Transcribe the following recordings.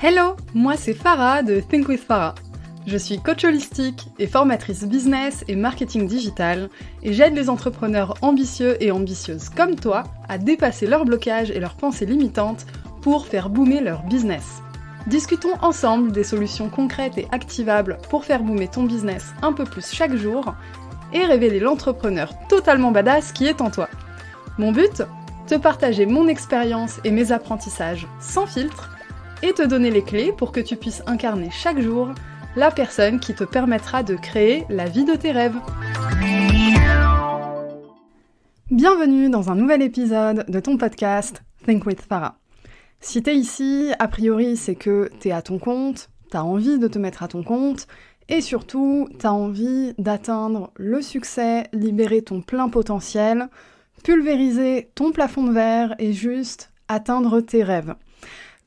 Hello, moi c'est Farah de Think with Farah. Je suis coach holistique et formatrice business et marketing digital et j'aide les entrepreneurs ambitieux et ambitieuses comme toi à dépasser leurs blocages et leurs pensées limitantes pour faire boomer leur business. Discutons ensemble des solutions concrètes et activables pour faire boomer ton business un peu plus chaque jour et révéler l'entrepreneur totalement badass qui est en toi. Mon but ? Te partager mon expérience et mes apprentissages sans filtre et te donner les clés pour que tu puisses incarner chaque jour la personne qui te permettra de créer la vie de tes rêves. Bienvenue dans un nouvel épisode de ton podcast Think with Farah. Si t'es ici, a priori c'est que t'es à ton compte, t'as envie de te mettre à ton compte et surtout t'as envie d'atteindre le succès, libérer ton plein potentiel, pulvériser ton plafond de verre et juste atteindre tes rêves.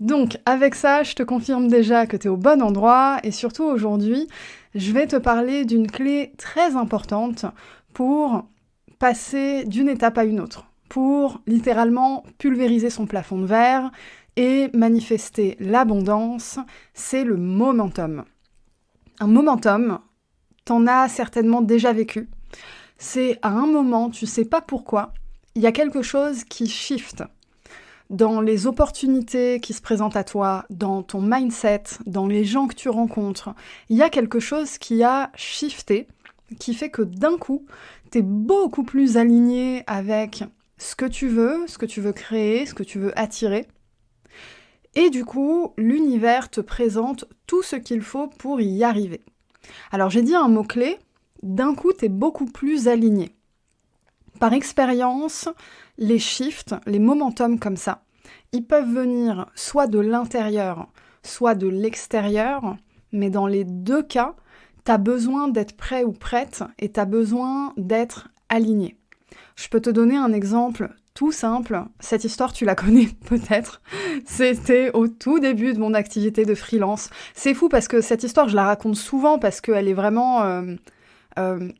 Donc avec ça, je te confirme déjà que tu es au bon endroit et surtout aujourd'hui, je vais te parler d'une clé très importante pour passer d'une étape à une autre, pour littéralement pulvériser son plafond de verre et manifester l'abondance, c'est le momentum. Un momentum, t'en as certainement déjà vécu. C'est à un moment, tu sais pas pourquoi, il y a quelque chose qui shift. Dans les opportunités qui se présentent à toi, dans ton mindset, dans les gens que tu rencontres, il y a quelque chose qui a shifté, qui fait que d'un coup, tu es beaucoup plus aligné avec ce que tu veux créer, ce que tu veux attirer. Et du coup, l'univers te présente tout ce qu'il faut pour y arriver. Alors j'ai dit un mot-clé, d'un coup, tu es beaucoup plus aligné. Par expérience, les shifts, les momentum comme ça, ils peuvent venir soit de l'intérieur, soit de l'extérieur, mais dans les deux cas, t'as besoin d'être prêt ou prête et t'as besoin d'être aligné. Je peux te donner un exemple tout simple, cette histoire tu la connais peut-être, c'était au tout début de mon activité de freelance. C'est fou parce que cette histoire je la raconte souvent parce qu'elle est vraiment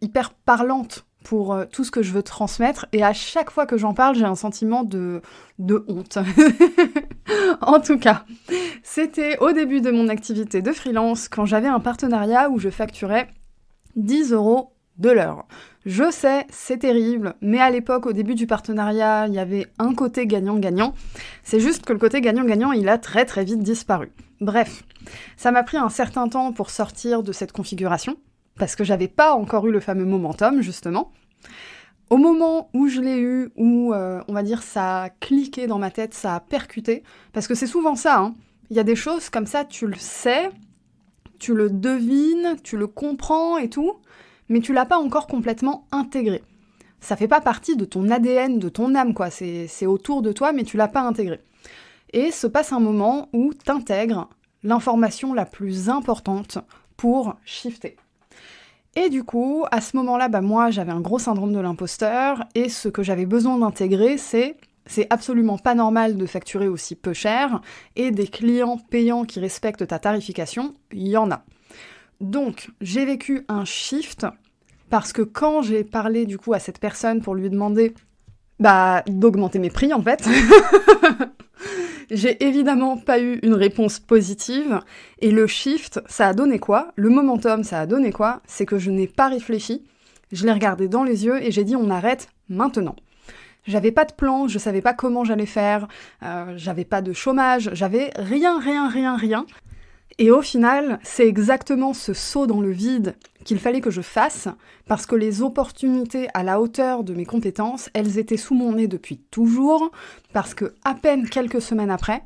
hyper parlante pour tout ce que je veux transmettre, et à chaque fois que j'en parle, j'ai un sentiment de honte. En tout cas, c'était au début de mon activité de freelance, quand j'avais un partenariat où je facturais 10 € de l'heure. Je sais, c'est terrible, mais à l'époque, au début du partenariat, il y avait un côté gagnant-gagnant. C'est juste que le côté gagnant-gagnant, il a très très vite disparu. Bref, ça m'a pris un certain temps pour sortir de cette configuration, parce que j'avais pas encore eu le fameux momentum, justement. Au moment où je l'ai eu, où, on va dire, ça a cliqué dans ma tête, ça a percuté, parce que c'est souvent ça, hein. Il y a des choses comme ça, tu le sais, tu le devines, tu le comprends et tout, mais tu l'as pas encore complètement intégré. Ça fait pas partie de ton ADN, de ton âme, quoi, c'est autour de toi, mais tu l'as pas intégré. Et se passe un moment où t'intègres l'information la plus importante pour shifter. Et du coup, à ce moment-là, moi, j'avais un gros syndrome de l'imposteur, et ce que j'avais besoin d'intégrer, c'est absolument pas normal de facturer aussi peu cher, et des clients payants qui respectent ta tarification, il y en a. Donc, j'ai vécu un shift, parce que quand j'ai parlé du coup à cette personne pour lui demander d'augmenter mes prix, en fait, j'ai évidemment pas eu une réponse positive, et le shift, ça a donné quoi ? Le momentum, ça a donné quoi ? C'est que je n'ai pas réfléchi, je l'ai regardé dans les yeux et j'ai dit on arrête maintenant. J'avais pas de plan, je savais pas comment j'allais faire, j'avais pas de chômage, j'avais rien. Et au final, c'est exactement ce saut dans le vide qu'il fallait que je fasse, parce que les opportunités à la hauteur de mes compétences, elles étaient sous mon nez depuis toujours, parce que à peine quelques semaines après,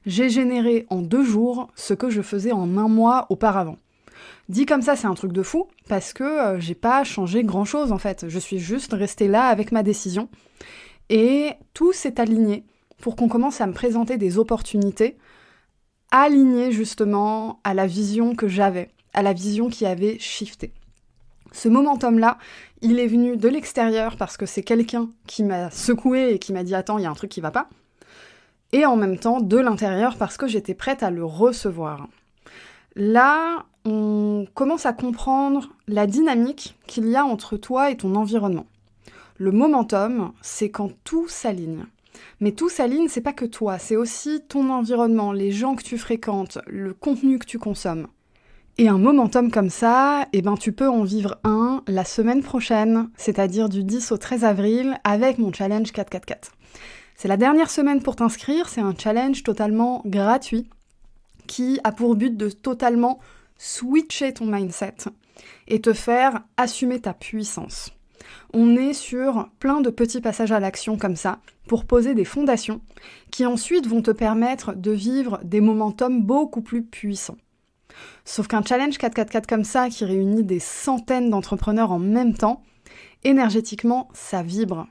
j'ai généré en 2 jours ce que je faisais en 1 mois auparavant. Dit comme ça, c'est un truc de fou, parce que j'ai pas changé grand-chose en fait, je suis juste restée là avec ma décision, et tout s'est aligné pour qu'on commence à me présenter des opportunités alignées justement à la vision que j'avais, à la vision qui avait shifté. Ce momentum-là, il est venu de l'extérieur parce que c'est quelqu'un qui m'a secoué et qui m'a dit « Attends, il y a un truc qui va pas », et en même temps de l'intérieur parce que j'étais prête à le recevoir. Là, on commence à comprendre la dynamique qu'il y a entre toi et ton environnement. Le momentum, c'est quand tout s'aligne. Mais tout s'aligne, c'est pas que toi, c'est aussi ton environnement, les gens que tu fréquentes, le contenu que tu consommes. Et un momentum comme ça, tu peux en vivre un la semaine prochaine, c'est-à-dire du 10 au 13 avril, avec mon challenge 4-4-4. C'est la dernière semaine pour t'inscrire, c'est un challenge totalement gratuit qui a pour but de totalement switcher ton mindset et te faire assumer ta puissance. On est sur plein de petits passages à l'action comme ça, pour poser des fondations, qui ensuite vont te permettre de vivre des momentum beaucoup plus puissants. Sauf qu'un challenge 4-4-4 comme ça, qui réunit des centaines d'entrepreneurs en même temps, énergétiquement, ça vibre.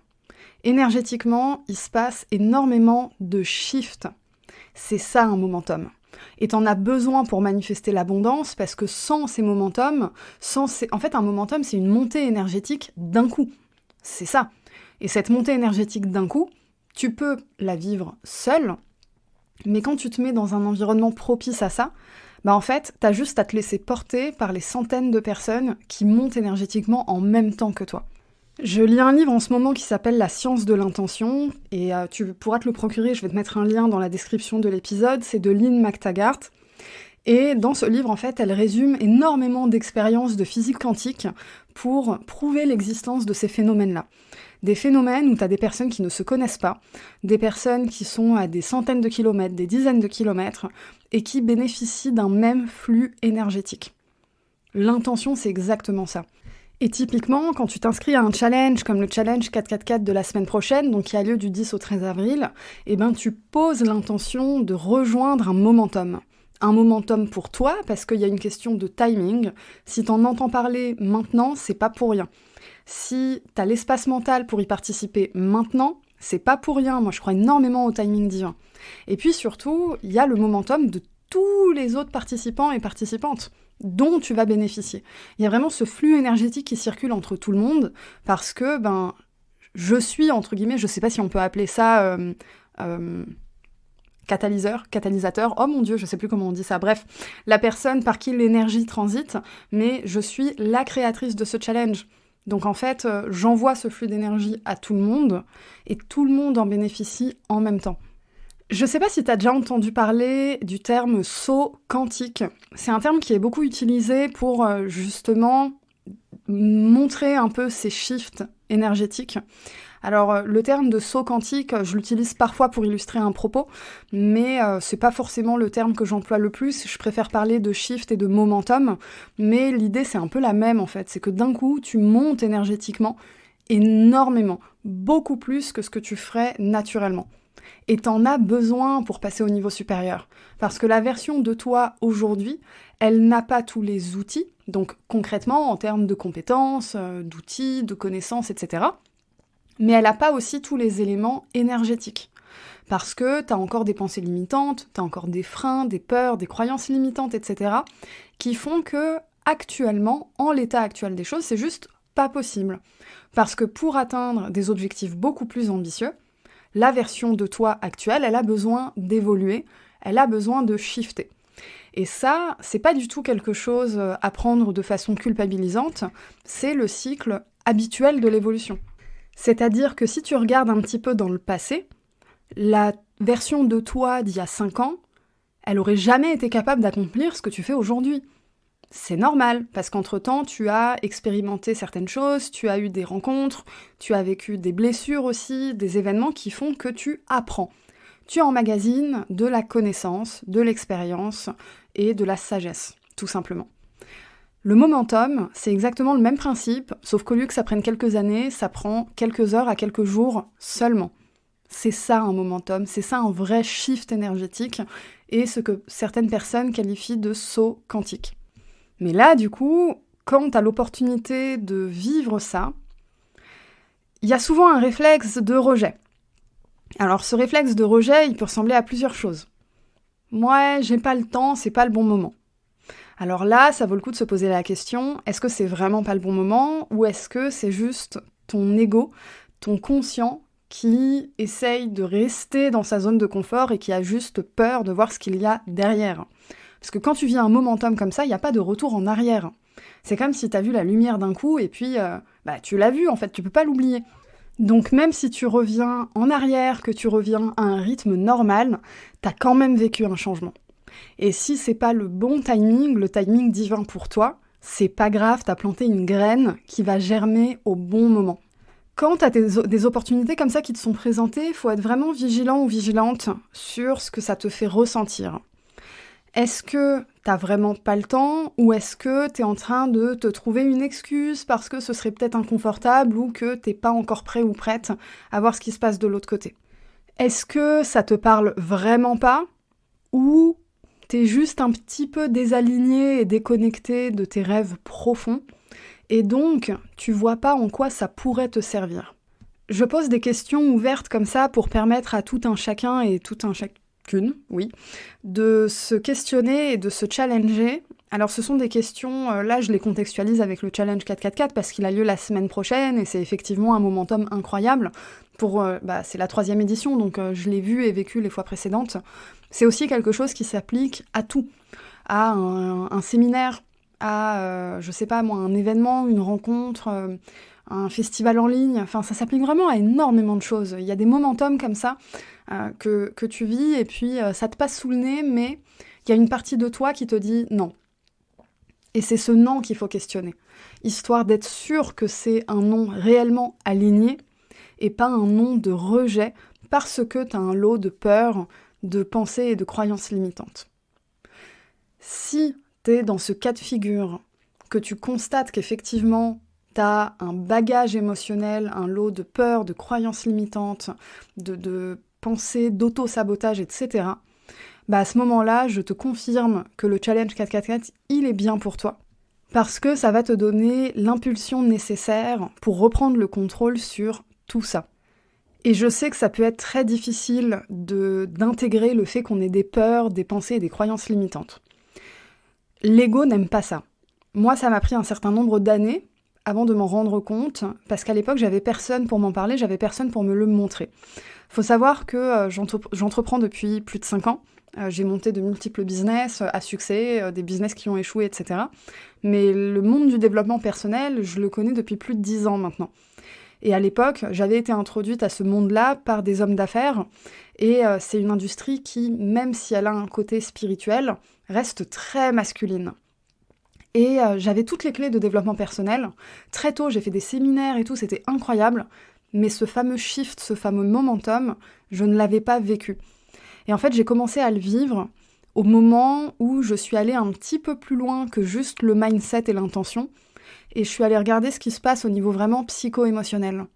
Énergétiquement, il se passe énormément de shifts. C'est ça un momentum. Et t'en as besoin pour manifester l'abondance, parce que sans ces momentum, en fait un momentum c'est une montée énergétique d'un coup. C'est ça. Et cette montée énergétique d'un coup, tu peux la vivre seule, mais quand tu te mets dans un environnement propice à ça, en fait, t'as juste à te laisser porter par les centaines de personnes qui montent énergétiquement en même temps que toi. Je lis un livre en ce moment qui s'appelle La science de l'intention, et tu pourras te le procurer, je vais te mettre un lien dans la description de l'épisode, c'est de Lynn McTaggart. Et dans ce livre, en fait, elle résume énormément d'expériences de physique quantique pour prouver l'existence de ces phénomènes-là. Des phénomènes où tu as des personnes qui ne se connaissent pas, des personnes qui sont à des centaines de kilomètres, des dizaines de kilomètres, et qui bénéficient d'un même flux énergétique. L'intention, c'est exactement ça. Et typiquement, quand tu t'inscris à un challenge comme le challenge 4-4-4 de la semaine prochaine, donc qui a lieu du 10 au 13 avril, tu poses l'intention de rejoindre un momentum. Un momentum pour toi, parce qu'il y a une question de timing. Si t'en entends parler maintenant, c'est pas pour rien. Si t'as l'espace mental pour y participer maintenant, c'est pas pour rien. Moi, je crois énormément au timing divin. Et puis surtout, il y a le momentum de tous les autres participants et participantes dont tu vas bénéficier. Il y a vraiment ce flux énergétique qui circule entre tout le monde, parce que, je suis, entre guillemets, je sais pas si on peut appeler ça catalysateur, oh mon Dieu, je sais plus comment on dit ça, bref, la personne par qui l'énergie transite, mais je suis la créatrice de ce challenge. Donc en fait, j'envoie ce flux d'énergie à tout le monde, et tout le monde en bénéficie en même temps. Je sais pas si tu as déjà entendu parler du terme saut quantique. C'est un terme qui est beaucoup utilisé pour justement montrer un peu ces shifts énergétiques. Alors, le terme de saut quantique, je l'utilise parfois pour illustrer un propos, mais c'est pas forcément le terme que j'emploie le plus. Je préfère parler de shift et de momentum, mais l'idée c'est un peu la même en fait. C'est que d'un coup, tu montes énergétiquement énormément, beaucoup plus que ce que tu ferais naturellement. Et t'en as besoin pour passer au niveau supérieur. Parce que la version de toi aujourd'hui, elle n'a pas tous les outils, donc concrètement en termes de compétences, d'outils, de connaissances, etc. Mais elle n'a pas aussi tous les éléments énergétiques. Parce que t'as encore des pensées limitantes, t'as encore des freins, des peurs, des croyances limitantes, etc. qui font que, actuellement, en l'état actuel des choses, c'est juste pas possible. Parce que pour atteindre des objectifs beaucoup plus ambitieux, la version de toi actuelle, elle a besoin d'évoluer, elle a besoin de shifter. Et ça, c'est pas du tout quelque chose à prendre de façon culpabilisante, c'est le cycle habituel de l'évolution. C'est-à-dire que si tu regardes un petit peu dans le passé, la version de toi d'il y a 5 ans, elle aurait jamais été capable d'accomplir ce que tu fais aujourd'hui. C'est normal, parce qu'entre-temps, tu as expérimenté certaines choses, tu as eu des rencontres, tu as vécu des blessures aussi, des événements qui font que tu apprends. Tu emmagasines de la connaissance, de l'expérience et de la sagesse, tout simplement. Le momentum, c'est exactement le même principe, sauf qu'au lieu que ça prenne quelques années, ça prend quelques heures à quelques jours seulement. C'est ça un momentum, c'est ça un vrai shift énergétique, et ce que certaines personnes qualifient de saut quantique. Mais là, du coup, quand tu as l'opportunité de vivre ça, il y a souvent un réflexe de rejet. Alors ce réflexe de rejet, il peut ressembler à plusieurs choses. Moi, j'ai pas le temps, c'est pas le bon moment. Alors là, ça vaut le coup de se poser la question, est-ce que c'est vraiment pas le bon moment, ou est-ce que c'est juste ton ego, ton conscient, qui essaye de rester dans sa zone de confort et qui a juste peur de voir ce qu'il y a derrière. Parce que quand tu vis un momentum comme ça, il n'y a pas de retour en arrière. C'est comme si tu as vu la lumière d'un coup et puis tu l'as vu en fait, tu peux pas l'oublier. Donc même si tu reviens en arrière, que tu reviens à un rythme normal, t'as quand même vécu un changement. Et si c'est pas le bon timing, le timing divin pour toi, c'est pas grave, t'as planté une graine qui va germer au bon moment. Quand t'as des opportunités comme ça qui te sont présentées, il faut être vraiment vigilant ou vigilante sur ce que ça te fait ressentir. Est-ce que t'as vraiment pas le temps ou est-ce que t'es en train de te trouver une excuse parce que ce serait peut-être inconfortable ou que t'es pas encore prêt ou prête à voir ce qui se passe de l'autre côté? Est-ce que ça te parle vraiment pas ou t'es juste un petit peu désaligné et déconnecté de tes rêves profonds et donc tu vois pas en quoi ça pourrait te servir? Je pose des questions ouvertes comme ça pour permettre à tout un chacun et tout un chacune, de se questionner et de se challenger. Alors ce sont des questions, là je les contextualise avec le challenge 444 parce qu'il a lieu la semaine prochaine et c'est effectivement un momentum incroyable. C'est la 3e édition, donc je l'ai vu et vécu les fois précédentes. C'est aussi quelque chose qui s'applique à tout, à un séminaire, à, je sais pas moi, un événement, une rencontre, un festival en ligne, enfin ça s'applique vraiment à énormément de choses. Il y a des momentums comme ça que tu vis et puis ça te passe sous le nez, mais il y a une partie de toi qui te dit non. Et c'est ce non qu'il faut questionner, histoire d'être sûr que c'est un non réellement aligné et pas un non de rejet parce que tu as un lot de peur, de pensées et de croyances limitantes. Si t'es dans ce cas de figure, que tu constates qu'effectivement t'as un bagage émotionnel, un lot de peur, de croyances limitantes, de pensées, d'auto-sabotage, etc., à ce moment-là, je te confirme que le challenge 444, il est bien pour toi. Parce que ça va te donner l'impulsion nécessaire pour reprendre le contrôle sur tout ça. Et je sais que ça peut être très difficile d'intégrer le fait qu'on ait des peurs, des pensées et des croyances limitantes. L'ego n'aime pas ça. Moi, ça m'a pris un certain nombre d'années avant de m'en rendre compte, parce qu'à l'époque, j'avais personne pour m'en parler, j'avais personne pour me le montrer. Faut savoir que j'entreprends depuis plus de 5 ans. J'ai monté de multiples business à succès, des business qui ont échoué, etc. Mais le monde du développement personnel, je le connais depuis plus de 10 ans maintenant. Et à l'époque, j'avais été introduite à ce monde-là par des hommes d'affaires, et c'est une industrie qui, même si elle a un côté spirituel, reste très masculine. Et j'avais toutes les clés de développement personnel. Très tôt, j'ai fait des séminaires et tout, c'était incroyable. Mais ce fameux shift, ce fameux momentum, je ne l'avais pas vécu. Et en fait, j'ai commencé à le vivre au moment où je suis allée un petit peu plus loin que juste le mindset et l'intention. Et je suis allée regarder ce qui se passe au niveau vraiment psycho-émotionnel.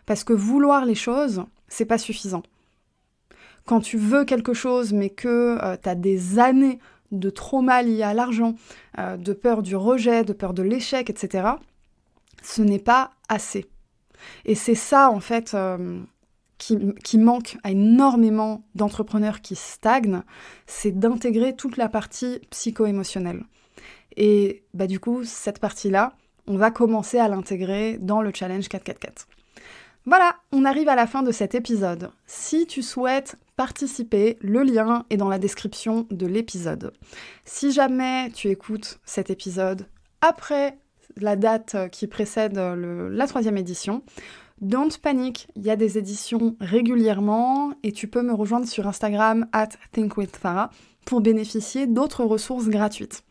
Parce que vouloir les choses, c'est pas suffisant. Quand tu veux quelque chose, mais que t'as des années de trauma liés à l'argent, de peur du rejet, de peur de l'échec, etc., ce n'est pas assez. Et c'est ça, en fait, qui manque à énormément d'entrepreneurs qui stagnent, c'est d'intégrer toute la partie psycho-émotionnelle. Et du coup, cette partie-là, on va commencer à l'intégrer dans le challenge 444. Voilà, on arrive à la fin de cet épisode. Si tu souhaites participer, le lien est dans la description de l'épisode. Si jamais tu écoutes cet épisode après la date qui précède la 3e édition, don't panic, il y a des éditions régulièrement et tu peux me rejoindre sur Instagram @thinkwithfarah pour bénéficier d'autres ressources gratuites.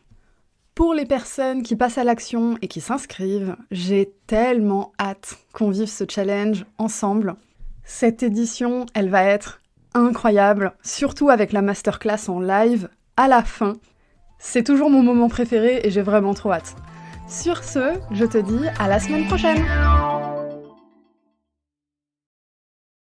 Pour les personnes qui passent à l'action et qui s'inscrivent, j'ai tellement hâte qu'on vive ce challenge ensemble. Cette édition, elle va être incroyable, surtout avec la masterclass en live à la fin. C'est toujours mon moment préféré et j'ai vraiment trop hâte. Sur ce, je te dis à la semaine prochaine.